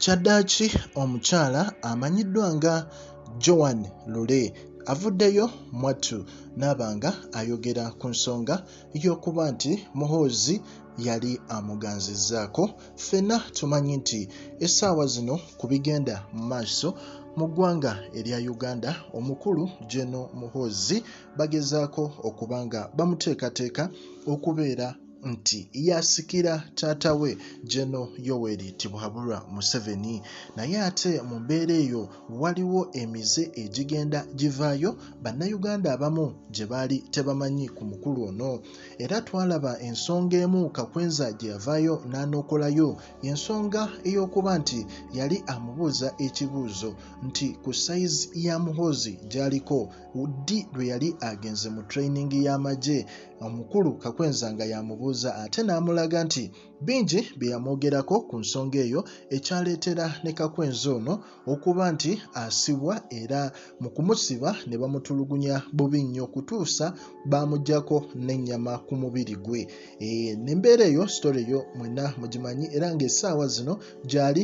Kyaddaaki omukyala amanyiddwa nga Joan Lule avuddeyo mwattu n'abanga ayogera ku nsonga y'okuba nti Muhoozi yali amuganzizzaako. Ffenna tumanyi nti essaawa zino ku bigenda mu maaso mu ggwanga erya Uganda, omukulu Gen Muhoozi bagezaako okuba nga bamuteekateeka okubeera nti yasikira taata we Gen Yoweri Tibuhaburwa Museveni. Naye ate mu mbeera eyo waliwo emize egigenda givaayo bannayuganda abamu gye baali tebamanyi ku mukulu ono. Era twalaba ensonga emu Kakwenza gye yavaayo n'anookolayo, ensonga ey'okuba nti yali amubuuza ekibuuzo nti ku sayizi ya Muhoozi gy'aliko ddi lwe yali agenze mu training y'amagye, omukulu Kakwenza nga yamubuuza ate n'amulaga nti bingi bye yamwogerako ku nsonga eyo, ekyaleetera ne Kakwenza ono okuba nti asibwa, era mu kumusiba ne bamutulugunya bubi nnyo kutuusa bamuggyako n'ennyama ku mubiri gwe. N'embeera eyo sitole eyo mwenna mugimanyi, era ng'essaawa zino gy'ali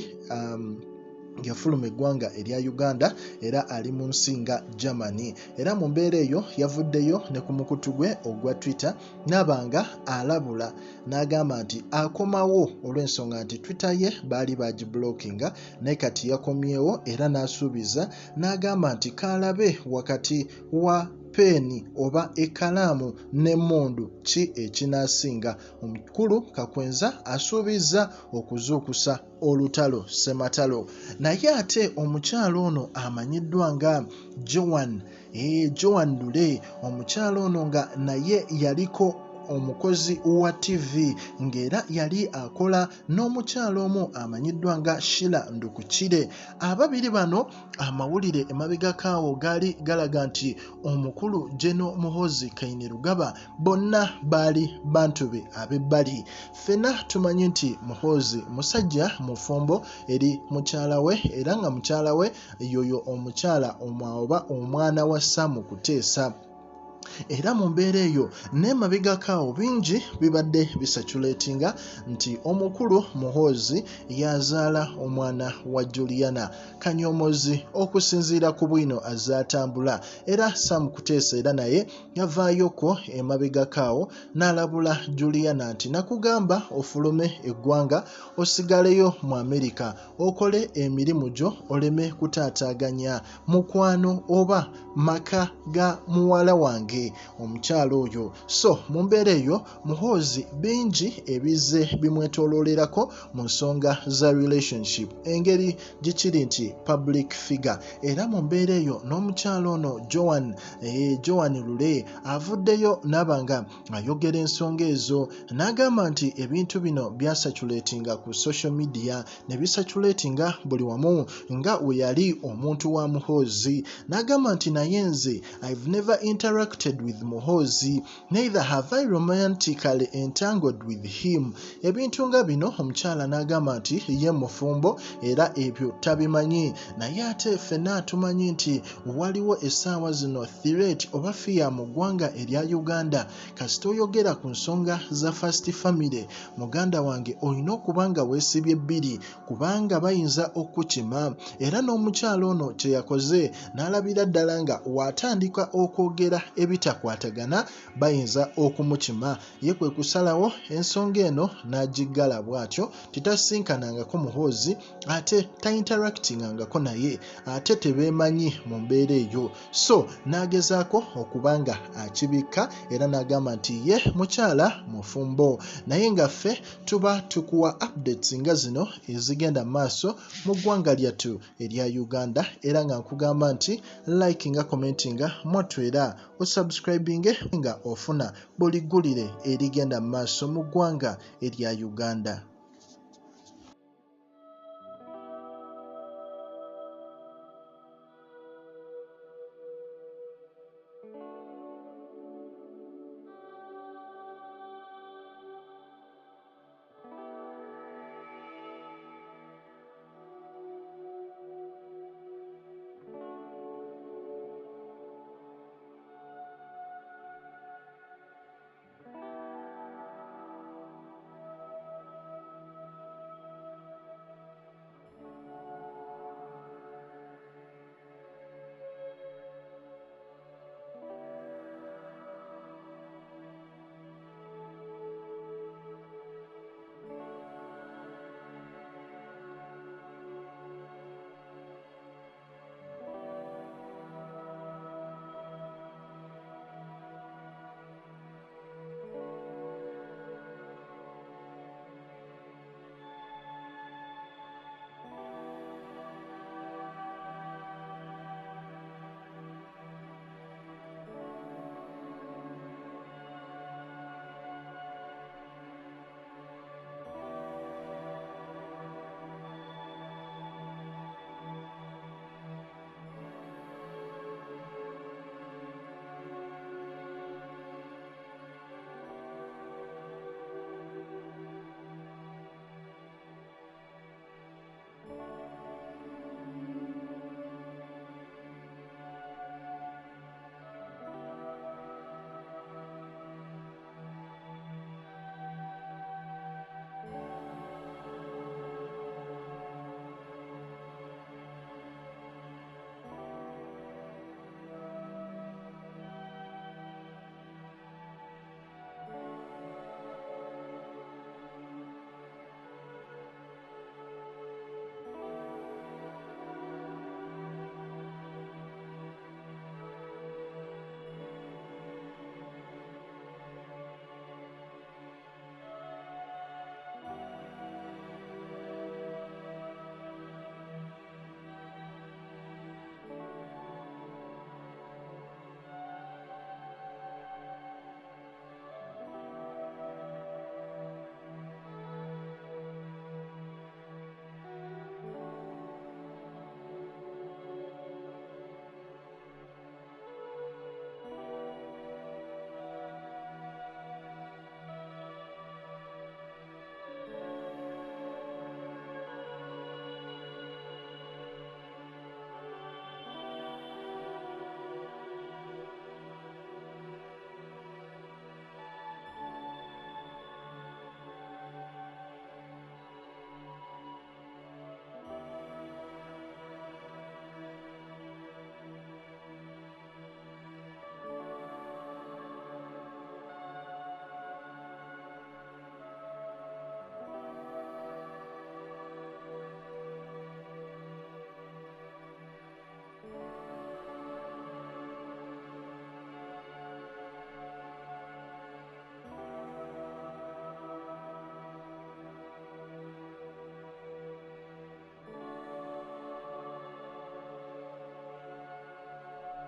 yafuluma eggwanga erya Uganda era ali mu nsi nga Germany. Era mu mbeera eyo yavuddeyo ne ku mukutu gwe ogwa Twitter n'abanga alabula n'agamba nti akomawo olw'ensonga nti Twitter ye baali bagiblockinga, naye kati yakomyewo era n'asuubiza n'agamba nti kaalabe wakati wa peeni oba ekkalaamu n'emmundu ki ekinaasinga. Omukulu Kakwenza asuubizza okuzuukusa olutalo ssematalo. Naye ate omukyala ono amanyiddwa nga Joan Lule, omukyala ono nga naye yaliko omukozi wa TV ng'era yali akola n'omukyala omu amanyiddwa nga Sheilah Nduhukire. Ababiri bano amawulire emabega kaawo gaali galaga nti omukulu Gen Muhoozi Kainerugaba bonna baali bantu be ab'ebbali. Ffenna tumanyi nti Muhoozi musajja mufumbo eri mukyala we, era nga mukyala we yoyo omukyala oba omwana wa Sam Kuteesa. Era mu mbeera eyo n'emabega kaawo bingi bibadde bisaculatinga nti omukulu Muhoozi yazaala omwana wa Juliana Kanyomozi okusinziira ku bwino azaatambula, era Sam Kuteesa era naye yavaayoko emabega kaawo n'alabula Juliana nti nakugamba ofulume eggwanga osigaleyo mu Amerika okole emirimu gyo oleme kutaataaganya mukwano oba maka ga muwala wange omukyalo oyo. So mu mbeera eyo Muhoozi bingi ebize bimwetooloolerako mu nsonga za relationship, engeri gikiri nti public figure. Era mu mbeera eyo n'omukyalo ono Joan Lule avuddeyo n'abanga ayogera ensonga ezo, n'agamba nti ebintu bino byasaculatinga ku social media ne bisaculatinga buli wamu nga we yali omuntu wa Muhoozi. N'agamba nti naye nze I've never interacted with Muhoozi, neither have I romantically entangled with him. Ebintu nga bino omukyala n'agamba nti ye mufumbo era ebyo tabimanyi. Naye ate ffenna tumanyi nti waliwo essaawa zino threat oba fear mu ggwanga erya Uganda. Kasita oyogera ku nsonga za first family, muganda wange olina okuba nga weesibye bbiri kubanga bayinza okukima. Era n'omukyala ono kye yakoze n'alabira ddala nga watandika okwogera ebitakwatagana bayinza okumukima. Ye kwe kusalawo ensonga eno n'agiggala bw'atyo, titasinkanangako Muhoozi ate tainteractingangako naye, ate tebeemanyi mu mbeera eyo. So n'agezaako okuba nga akibikka era n'agamba nti ye mukyala mufumbo. Naye nga ffe tuba tukuwa updates nga zino ezigenda maaso mu ggwanga lyattu erya Uganda, era nga nkugamba nti likinga, commentinga, mwattu era osubscribinge nga ofuna buli ggulire erigenda maaso mu ggwanga erya Uganda.